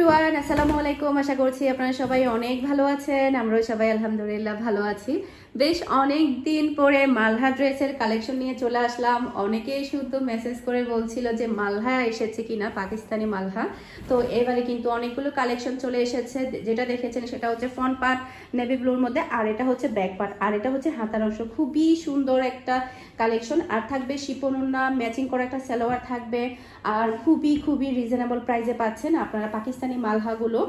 Everyone, আসসালামু আলাইকুম। আশা করছি আপনারা সবাই অনেক ভালো আছেন। আমরাও সবাই আলহামদুলিল্লাহ ভালো আছি। বেশ অনেক দিন পরে মালহা ড্রেসের কালেকশন নিয়ে চলে আসলাম। অনেকেই শুধু মেসেজ করে বলছিল যে মালহা এসেছে কিনা, পাকিস্তানি মালহা। তো এবারে কিন্তু অনেকগুলো কালেকশন চলে এসেছে। যেটা দেখেছেন সেটা হচ্ছে ফ্রন্ট পার্ট নেভি ব্লুর মধ্যে, আর এটা হচ্ছে ব্যাক পার্ট, আর এটা হচ্ছে হাতার অংশ। খুবই সুন্দর একটা কালেকশন। আর থাকবে শিপন ওড়না, ম্যাচিং করা একটা সালোয়ার থাকবে, আর খুবই রিজনেবল প্রাইসে পাচ্ছেন আপনারা পাকিস্তানি মালহাগুলো।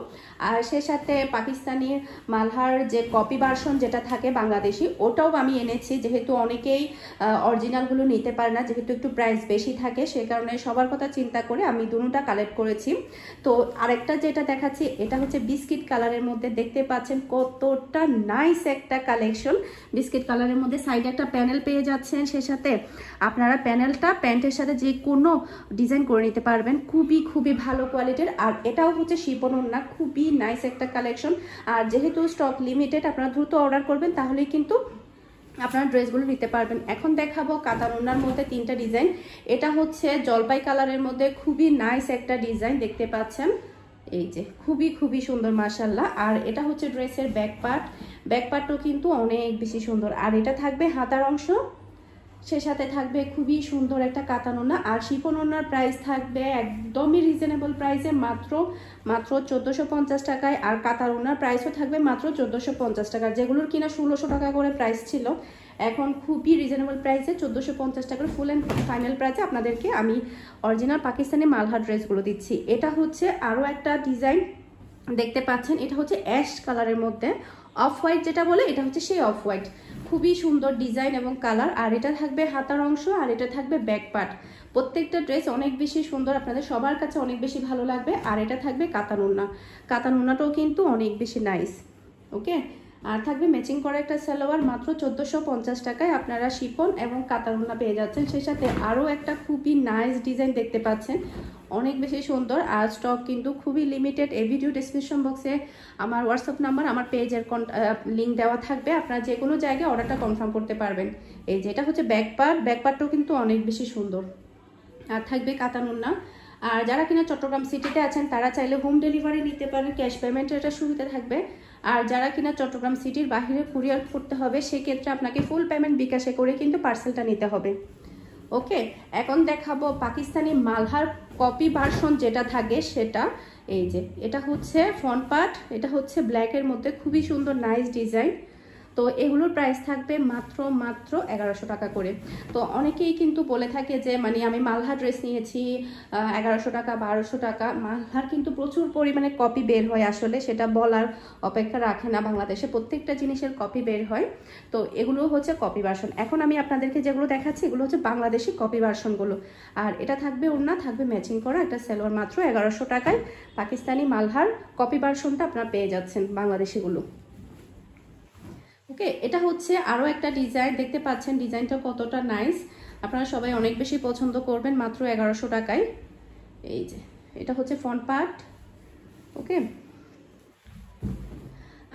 আর সে সাথে পাকিস্তানি মালহার যে কপি ভার্সন যেটা থাকে বাংলাদেশি, ওটাও আমি এনেছি, যেহেতু অনেকেই অরিজিনালগুলো নিতে পারে না, যেহেতু একটু প্রাইস বেশি থাকে, সে কারণে সবার কথা চিন্তা করে আমি দুটোটা কালেক্ট করেছি। তো আরেকটা যেটা দেখাচ্ছি, এটা হচ্ছে বিস্কিট কালারের মধ্যে। দেখতে পাচ্ছেন কতটা নাইস একটা কালেকশন। বিস্কিট কালারের মধ্যে সাইডে একটা প্যানেল পেয়ে যাচ্ছেন, সে সাথে আপনারা প্যানেলটা প্যান্টের সাথে যে কোনো ডিজাইন করে নিতে পারবেন। খুবই ভালো কোয়ালিটির। আর এটাও হচ্ছে শিপন ওড়না, খুবই নাইস একটা কালেকশন। আর যেহেতু স্টক লিমিটেড, আপনারা দ্রুত অর্ডার করবেন, তাহলেই কিন্তু আপনারা ড্রেসগুলো নিতে পারবেন। এখন দেখাবো কাতান ওড়নার মধ্যে তিনটা ডিজাইন। এটা হচ্ছে জলপাই কালারের মধ্যে খুবই নাইস একটা ডিজাইন, দেখতে পাচ্ছেন এই যে খুবই সুন্দর মাশাআল্লাহ। আর এটা হচ্ছে ড্রেসের ব্যাক পার্টও কিন্তু অনেক বেশি সুন্দর। আর এটা থাকবে হাতার অংশ, সে সাথে থাকবে খুবই সুন্দর একটা কাতান ওড়না। আর শিফন ওড়নার প্রাইস থাকবে একদমই রিজনেবল প্রাইসে, মাত্র 1450 টাকায়। আর কাতান ওড়নার প্রাইসও থাকবে মাত্র 1450 টাকা, যেগুলোর কিনা 1600 টাকা করে প্রাইস ছিল, এখন খুবই রিজনেবল প্রাইসে 1450 টাকার ফুল অ্যান্ড ফাইনাল প্রাইসে আপনাদেরকে আমি অরিজিনাল পাকিস্তানি মালহা ড্রেসগুলো দিচ্ছি। এটা হচ্ছে আরও একটা ডিজাইন, দেখতে পাচ্ছেন এটা হচ্ছে অ্যাশ কালারের মধ্যে, অফ হোয়াইট যেটা বলে, এটা হচ্ছে সেই অফ হোয়াইট। খুবই সুন্দর ডিজাইন এবং কালার। আর এটা থাকবে হাতার অংশ, আর এটা থাকবে ব্যাক পার্ট। প্রত্যেকটা ড্রেস অনেক বেশি সুন্দর, আপনাদের সবার কাছে অনেক বেশি ভালো লাগবে। আর এটা থাকবে কাতান ওড়নাটাও কিন্তু অনেক বেশি নাইস। ওকে, আর থাকবে ম্যাচিং করা একটা সালোয়ার, মাত্র 1450 টাকায় আপনারা শিফন এবং কাতান ওড়না পেয়ে যাচ্ছেন। সেই সাথে আরও একটা খুবই নাইস ডিজাইন দেখতে পাচ্ছেন, অনেক বেশি সুন্দর। আর স্টক কিন্তু খুবই লিমিটেড। এই ভিডিও ডিসক্রিপশন বক্সে আমার হোয়াটসঅ্যাপ নাম্বার, আমার পেজের লিঙ্ক দেওয়া থাকবে, আপনারা যে কোনো জায়গায় অর্ডারটা কনফার্ম করতে পারবেন। এই যে এটা হচ্ছে ব্যাক পার্টটাও কিন্তু অনেক বেশি সুন্দর। আর থাকবে কাতান ওড়না। আর যারা কিনা চট্টগ্রাম সিটিতে আছেন, তারা চাইলে হোম ডেলিভারি নিতে পারেন, ক্যাশ পেমেন্টের একটা সুবিধা থাকবে। আর যারা কিনা চট্টগ্রাম সিটির বাইরে কুরিয়ার করতে হবে, সেক্ষেত্রে আপনাকে ফুল পেমেন্ট বিকাশে করে কিন্তু পার্সেলটা নিতে হবে। ওকে, এখন দেখাবো পাকিস্তানি মালহার কপি ভার্সন যেটা থাকে সেটা। এই যে এটা হচ্ছে ফ্রন্ট পার্ট, এটা হচ্ছে ব্ল্যাকের মধ্যে, খুবই সুন্দর নাইস ডিজাইন। তো এগুলোর প্রাইস থাকবে মাত্র 1100 টাকা করে। তো অনেকেই কিন্তু বলে থাকে যে মানে আমি মালহা ড্রেস নিয়েছি 1100 টাকা 1200 টাকা। মালহার কিন্তু প্রচুর পরিমাণে কপি বের হয়, আসলে সেটা বলার অপেক্ষা রাখে না, বাংলাদেশে প্রত্যেকটা জিনিসের কপি বের হয়। তো এগুলো হচ্ছে কপি ভার্সন। এখন আমি আপনাদেরকে যেগুলো দেখাচ্ছি, এগুলো হচ্ছে বাংলাদেশি কপি ভার্সনগুলো। আর এটা থাকবে ওড়না, থাকবে ম্যাচিং করা একটা সালোয়ার, মাত্র 1100 টাকায় পাকিস্তানি মালহার কপি ভার্সনটা আপনারা পেয়ে যাচ্ছেন বাংলাদেশিগুলো। ওকে, এটা হচ্ছে আরও একটা ডিজাইন, দেখতে পাচ্ছেন ডিজাইনটা কতটা নাইস, আপনারা সবাই অনেক বেশি পছন্দ করবেন, মাত্র 1100 টাকায়। এই যে এটা হচ্ছে ফ্রন্ট পার্ট। ওকে,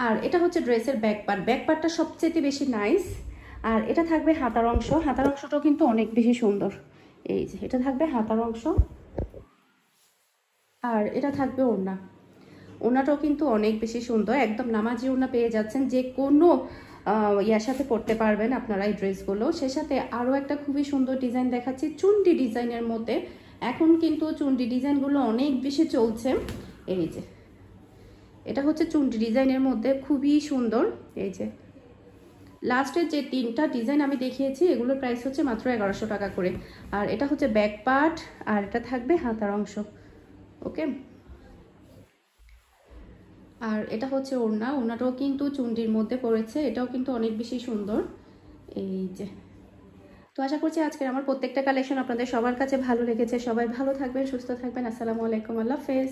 আর এটা হচ্ছে ড্রেসের ব্যাক পার্টটা সবচেয়ে বেশি নাইস। আর এটা থাকবে হাতার অংশটাও কিন্তু অনেক বেশি সুন্দর। এই যে এটা থাকবে হাতার অংশ, আর এটা থাকবে ওড়নাটাও কিন্তু অনেক বেশি সুন্দর, একদম নামাজি ওড়না পেয়ে যাচ্ছেন, যে কোনো ইয়ার সাথে পরতে পারবেন আপনারা এই ড্রেসগুলো। সে সাথে আরও একটা খুবই সুন্দর ডিজাইন দেখাচ্ছি, চুন্ডি ডিজাইনের মধ্যে। এখন কিন্তু চুন্ডি ডিজাইনগুলো অনেক বেশি চলছে। এই যে এটা হচ্ছে চুন্ডি ডিজাইনের মধ্যে, খুবই সুন্দর। এই যে লাস্টের যে তিনটা ডিজাইন আমি দেখিয়েছি, এগুলোর প্রাইস হচ্ছে মাত্র 1100 টাকা করে। আর এটা হচ্ছে ব্যাক পার্ট, আর এটা থাকবে হাতার অংশ। ওকে, আর এটা হচ্ছে ওড়নাটাও কিন্তু চুন্ডির মধ্যে পড়েছে, এটাও কিন্তু অনেক বেশি সুন্দর। এই যে, তো আশা করছি আজকের আমার প্রত্যেকটা কালেকশন আপনাদের সবার কাছে ভালো লেগেছে। সবাই ভালো থাকবেন, সুস্থ থাকবেন। আসসালামু আলাইকুম, আল্লাহ হাফেজ।